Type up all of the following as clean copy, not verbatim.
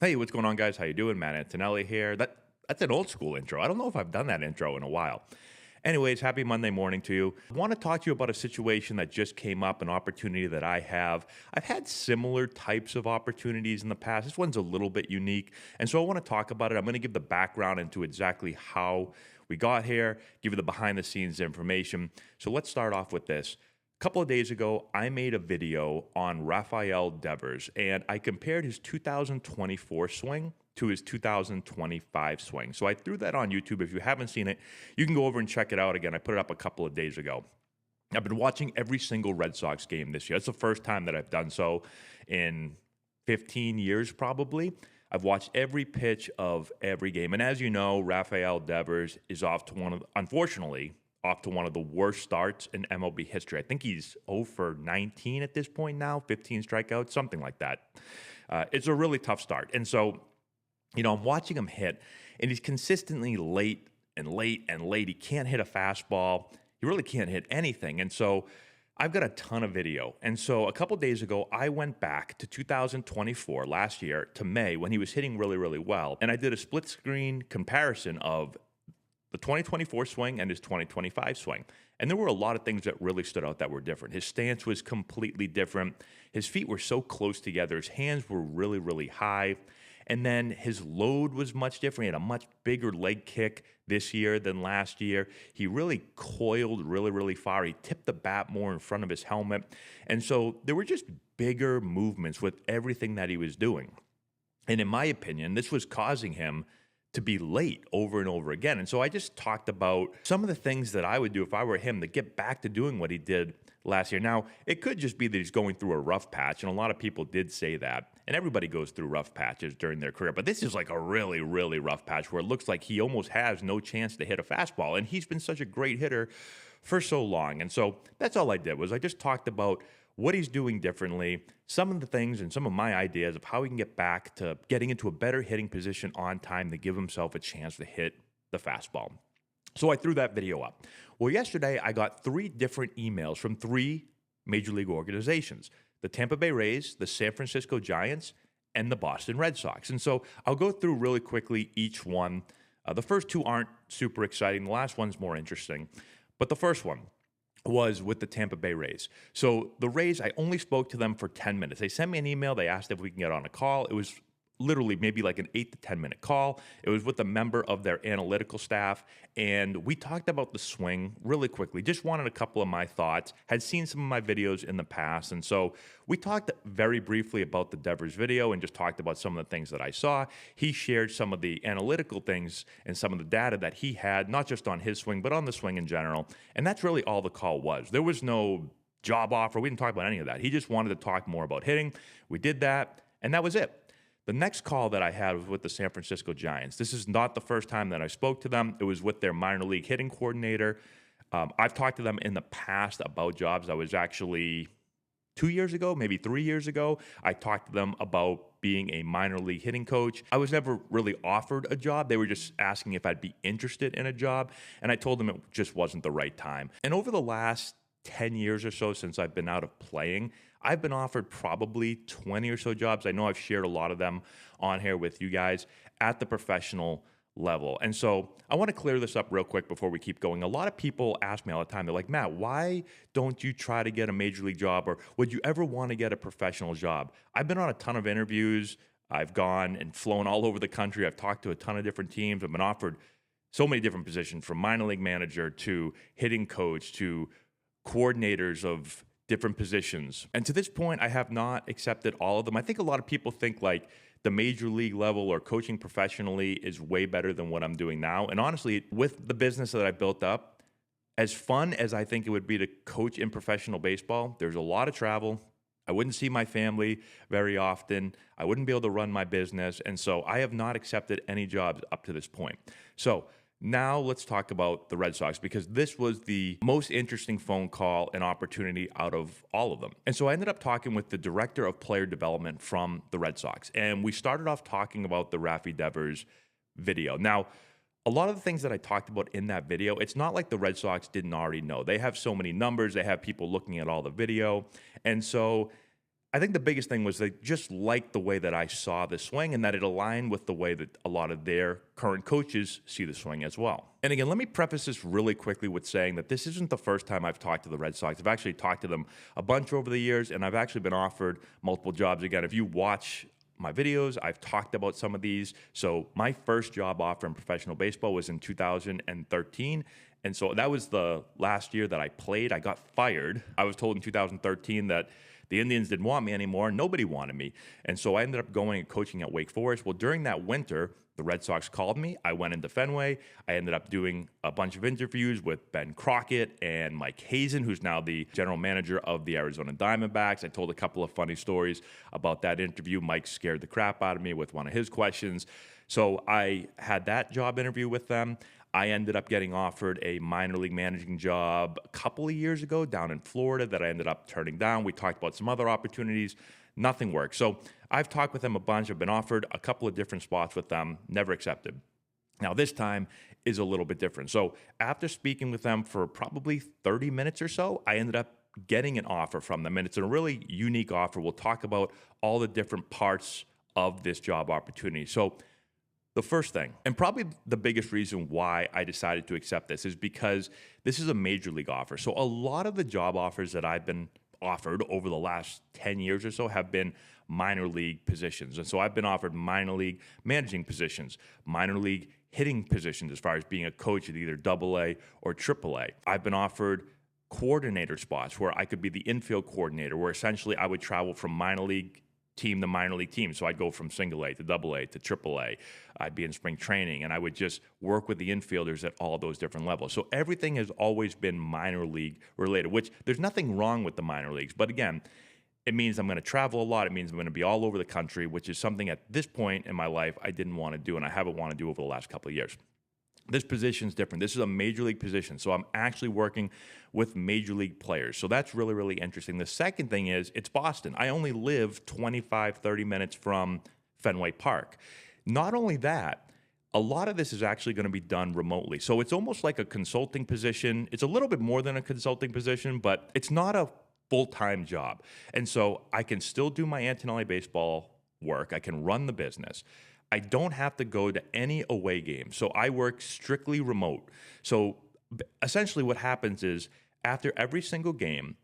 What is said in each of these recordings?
Hey, what's going on, guys? How you doing? Matt Antonelli here. That's an old school intro. I don't know if I've done that intro in a while. Anyways, happy Monday morning to you. I want to talk to you about a situation that just came up, an opportunity that I have. I've had similar types of opportunities in the past. This one's a little bit unique, and so I want to talk about it. I'm going to give the background into exactly how we got here, give you the behind the scenes information. So let's start off with this. A couple of days ago, I made a video on Rafael Devers, and I compared his 2024 swing to his 2025 swing. So I threw that on YouTube. If you haven't seen it, you can go over and check it out again. I put it up a couple of days ago. I've been watching every single Red Sox game this year. It's the first time that I've done so in 15 years, probably. I've watched every pitch of every game. And as you know, Rafael Devers is unfortunately, off to one of the worst starts in MLB history. I think he's 0 for 19 at this point now, 15 strikeouts, something like that. It's a really tough start. And so, I'm watching him hit, and he's consistently late and late and late. He can't hit a fastball. He really can't hit anything. And so I've got a ton of video. And so a couple days ago, I went back to 2024, last year, to May, when he was hitting really, really well. And I did a split screen comparison of the 2024 swing and his 2025 swing. And there were a lot of things that really stood out that were different. His stance was completely different. His feet were so close together. His hands were really, really high. And then his load was much different. He had a much bigger leg kick this year than last year. He really coiled really, really far. He tipped the bat more in front of his helmet. And so there were just bigger movements with everything that he was doing. And in my opinion, this was causing him to be late over and over again. And so I just talked about some of the things that I would do if I were him to get back to doing what he did last year. Now, it could just be that he's going through a rough patch, and a lot of people did say that. And everybody goes through rough patches during their career, but this is like a really, really rough patch where it looks like he almost has no chance to hit a fastball. And he's been such a great hitter for so long. And so that's all I did was I just talked about what he's doing differently, some of the things and some of my ideas of how he can get back to getting into a better hitting position on time to give himself a chance to hit the fastball. So I threw that video up. Well, yesterday I got 3 different emails from 3 major league organizations: the Tampa Bay Rays, the San Francisco Giants, and the Boston Red Sox. And so I'll go through really quickly each one. The first 2 aren't super exciting. The last one's more interesting. But the first one was with the Tampa Bay Rays. So the Rays, I only spoke to them for 10 minutes. They sent me an email. They asked if we can get on a call. It was literally maybe like an 8 to 10 minute call. It was with a member of their analytical staff, and we talked about the swing really quickly. Just wanted a couple of my thoughts. Had seen some of my videos in the past, and so we talked very briefly about the Devers video and just talked about some of the things that I saw. He shared some of the analytical things and some of the data that he had, not just on his swing, but on the swing in general. And that's really all the call was. There was no job offer. We didn't talk about any of that. He just wanted to talk more about hitting. We did that, and that was it. The next call that I had was with the San Francisco Giants. This is not the first time that I spoke to them. It was with their minor league hitting coordinator. I've talked to them in the past about jobs. I was actually 2 years ago, maybe 3 years ago. I talked to them about being a minor league hitting coach. I was never really offered a job. They were just asking if I'd be interested in a job, and I told them it just wasn't the right time. And over the last 10 years or so since I've been out of playing, I've been offered probably 20 or so jobs. I know I've shared a lot of them on here with you guys at the professional level. And so I want to clear this up real quick before we keep going. A lot of people ask me all the time, they're like, Matt, why don't you try to get a major league job, or would you ever want to get a professional job? I've been on a ton of interviews. I've gone and flown all over the country. I've talked to a ton of different teams. I've been offered so many different positions, from minor league manager to hitting coach to coordinators of different positions. And to this point, I have not accepted all of them. I think a lot of people think like the major league level or coaching professionally is way better than what I'm doing now. And honestly, with the business that I built up, as fun as I think it would be to coach in professional baseball, there's a lot of travel. I wouldn't see my family very often. I wouldn't be able to run my business. And so I have not accepted any jobs up to this point. So now let's talk about the Red Sox, because this was the most interesting phone call and opportunity out of all of them. And so I ended up talking with the director of player development from the Red Sox. And we started off talking about the Rafi Devers video. Now, a lot of the things that I talked about in that video, it's not like the Red Sox didn't already know. They have so many numbers. They have people looking at all the video. And so I think the biggest thing was they just liked the way that I saw the swing and that it aligned with the way that a lot of their current coaches see the swing as well. And again, let me preface this really quickly with saying that this isn't the first time I've talked to the Red Sox. I've actually talked to them a bunch over the years, and I've actually been offered multiple jobs. Again, if you watch my videos, I've talked about some of these. So my first job offer in professional baseball was in 2013. And so that was the last year that I played. I got fired. I was told in 2013 that the Indians didn't want me anymore. Nobody wanted me. And so I ended up going and coaching at Wake Forest. Well, during that winter, the Red Sox called me. I went into Fenway. I ended up doing a bunch of interviews with Ben Crockett and Mike Hazen, who's now the general manager of the Arizona Diamondbacks. I told a couple of funny stories about that interview. Mike scared the crap out of me with one of his questions. So I had that job interview with them. I ended up getting offered a minor league managing job a couple of years ago down in Florida that I ended up turning down. We talked about some other opportunities. Nothing worked. So I've talked with them a bunch. I've been offered a couple of different spots with them, never accepted. Now, this time is a little bit different. So after speaking with them for probably 30 minutes or so, I ended up getting an offer from them. And it's a really unique offer. We'll talk about all the different parts of this job opportunity. So the first thing, and probably the biggest reason why I decided to accept this, is because this is a major league offer. So a lot of the job offers that I've been offered over the last 10 years or so have been minor league positions. And so I've been offered minor league managing positions, minor league hitting positions as far as being a coach at either AA or AAA. I've been offered coordinator spots where I could be the infield coordinator, where essentially I would travel from minor league team to minor league team. So I'd go from single A to double A to triple A. I'd be in spring training, and I would just work with the infielders at all those different levels. So everything has always been minor league related, which there's nothing wrong with the minor leagues. But again, it means I'm going to travel a lot. It means I'm going to be all over the country, which is something at this point in my life I didn't want to do, and I haven't wanted to do over the last couple of years. This position is different. This is a major league position. So I'm actually working with major league players. So that's really, really interesting. The second thing is it's Boston. I only live 25, 30 minutes from Fenway Park. Not only that, a lot of this is actually going to be done remotely. So it's almost like a consulting position. It's a little bit more than a consulting position, but it's not a full-time job. And so I can still do my Antonelli baseball work. I can run the business. I don't have to go to any away games. So I work strictly remote. So essentially what happens is after every single game,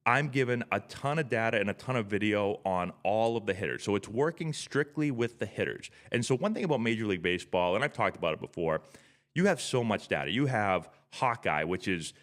I'm given a ton of data and a ton of video on all of the hitters. So it's working strictly with the hitters. And so one thing about Major League Baseball, and I've talked about it before, you have so much data. You have Hawkeye, which is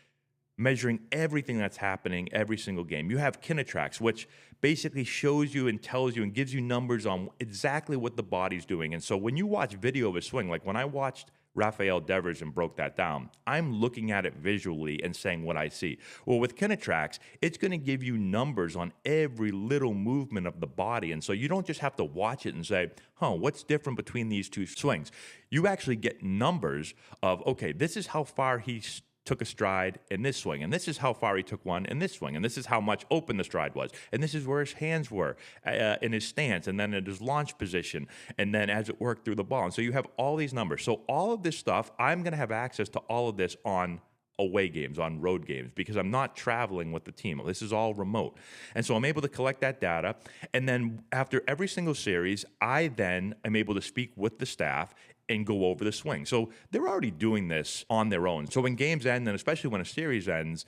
measuring everything that's happening every single game. You have Kinetrax, which basically shows you and tells you and gives you numbers on exactly what the body's doing. And so when you watch video of a swing, like when I watched Rafael Devers and broke that down, I'm looking at it visually and saying what I see. Well, with Kinetrax, it's going to give you numbers on every little movement of the body. And so you don't just have to watch it and say, what's different between these two swings? You actually get numbers of, okay, this is how far he's took a stride in this swing, and this is how far he took one in this swing, and this is how much open the stride was, and this is where his hands were in his stance, and then in his launch position, and then as it worked through the ball. And so you have all these numbers. So all of this stuff, I'm going to have access to all of this on away games, on road games, because I'm not traveling with the team. This is all remote. And so I'm able to collect that data. And then after every single series, I then am able to speak with the staff and go over the swing. So they're already doing this on their own. So when games end, and especially when a series ends,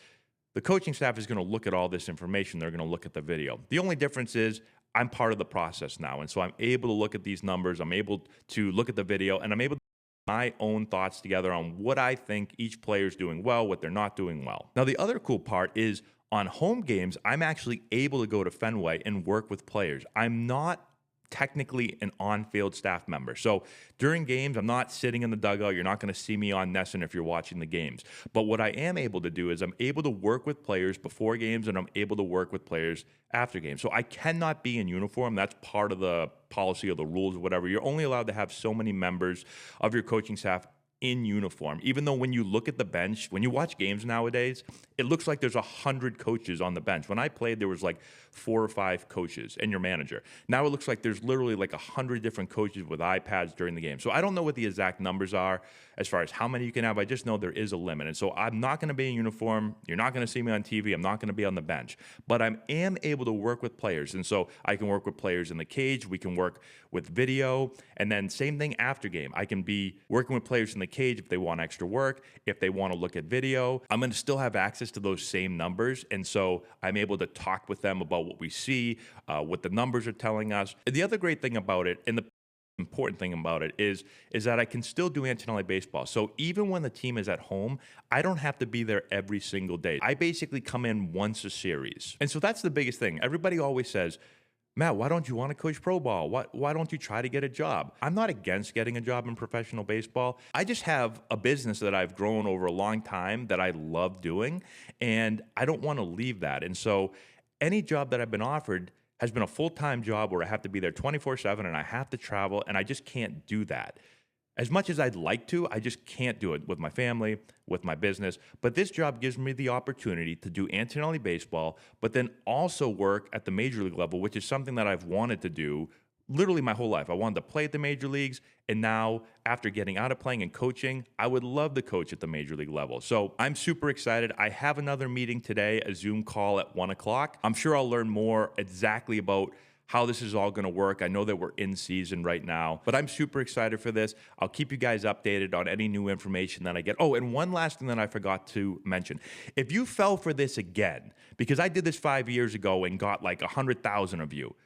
the coaching staff is going to look at all this information. They're going to look at the video. The only difference is I'm part of the process now. And so I'm able to look at these numbers. I'm able to look at the video, and I'm able to put my own thoughts together on what I think each player is doing well, what they're not doing well. Now, the other cool part is on home games, I'm actually able to go to Fenway and work with players. I'm not technically an on-field staff member. So during games, I'm not sitting in the dugout. You're not going to see me on Nesson if you're watching the games. But what I am able to do is I'm able to work with players before games, and I'm able to work with players after games. So I cannot be in uniform. That's part of the policy or the rules or whatever. You're only allowed to have so many members of your coaching staff in uniform, even though when you look at the bench, when you watch games nowadays, it looks like there's 100 coaches on the bench. When I played, there was like 4 or 5 coaches and your manager. Now it looks like there's literally like 100 different coaches with iPads during the game. So I don't know what the exact numbers are as far as how many you can have. I just know there is a limit. And so I'm not going to be in uniform. You're not going to see me on TV. I'm not going to be on the bench. But I am able to work with players. And so I can work with players in the cage. We can work with video. And then same thing after game. I can be working with players in the cage if they want extra work, if they want to look at video. I'm going to still have access to those same numbers. And so I'm able to talk with them about what we see, what the numbers are telling us. The other great thing about it, and the important thing about it is that I can still do Antonelli baseball. So even when the team is at home, I don't have to be there every single day. I basically come in once a series. And so that's the biggest thing. Everybody always says, Matt, why don't you want to coach pro ball? Why don't you try to get a job? I'm not against getting a job in professional baseball. I just have a business that I've grown over a long time that I love doing, and I don't want to leave that. And so any job that I've been offered has been a full-time job where I have to be there 24/7 and I have to travel, and I just can't do that. As much as I'd like to, I just can't do it with my family, with my business. But this job gives me the opportunity to do Antonelli baseball, but then also work at the major league level, which is something that I've wanted to do literally my whole life. I wanted to play at the major leagues, and now after getting out of playing and coaching, I would love to coach at the major league level. So I'm super excited. I have another meeting today, a Zoom call at 1 o'clock. I'm sure I'll learn more exactly about how this is all going to work. I know that we're in season right now, but I'm super excited for this. I'll keep you guys updated on any new information that I get. Oh, and one last thing that I forgot to mention. If you fell for this again, because I did this 5 years ago and got like 100,000 of you,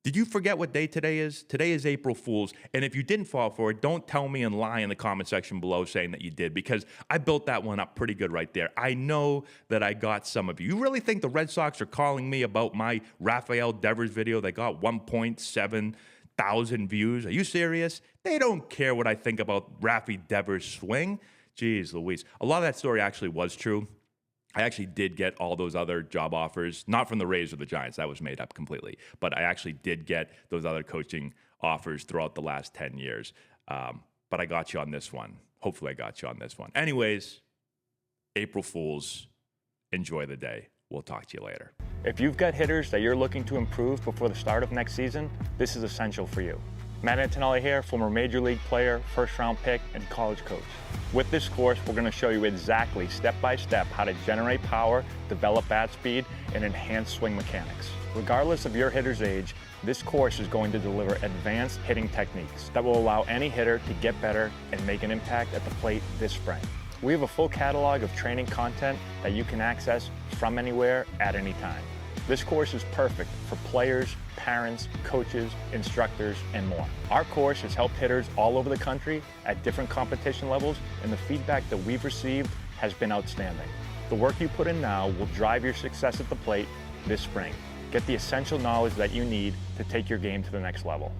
did you forget what day today is? Today is April Fool's. And if you didn't fall for it, don't tell me and lie in the comment section below saying that you did, because I built that one up pretty good right there. I know that I got some of you. You really think the Red Sox are calling me about my Rafael Devers video that got 1.7 thousand views? Are you serious? They don't care what I think about Rafi Devers' swing. Jeez Louise. A lot of that story actually was true. I actually did get all those other job offers, not from the Rays or the Giants. That was made up completely. But I actually did get those other coaching offers throughout the last 10 years. But I got you on this one. Hopefully I got you on this one. Anyways, April Fools, enjoy the day. We'll talk to you later. If you've got hitters that you're looking to improve before the start of next season, this is essential for you. Matt Antonelli here, former Major League player, first-round pick, and college coach. With this course, we're going to show you exactly, step-by-step, how to generate power, develop bat speed, and enhance swing mechanics. Regardless of your hitter's age, this course is going to deliver advanced hitting techniques that will allow any hitter to get better and make an impact at the plate this spring. We have a full catalog of training content that you can access from anywhere at any time. This course is perfect for players, parents, coaches, instructors, and more. Our course has helped hitters all over the country at different competition levels, and the feedback that we've received has been outstanding. The work you put in now will drive your success at the plate this spring. Get the essential knowledge that you need to take your game to the next level.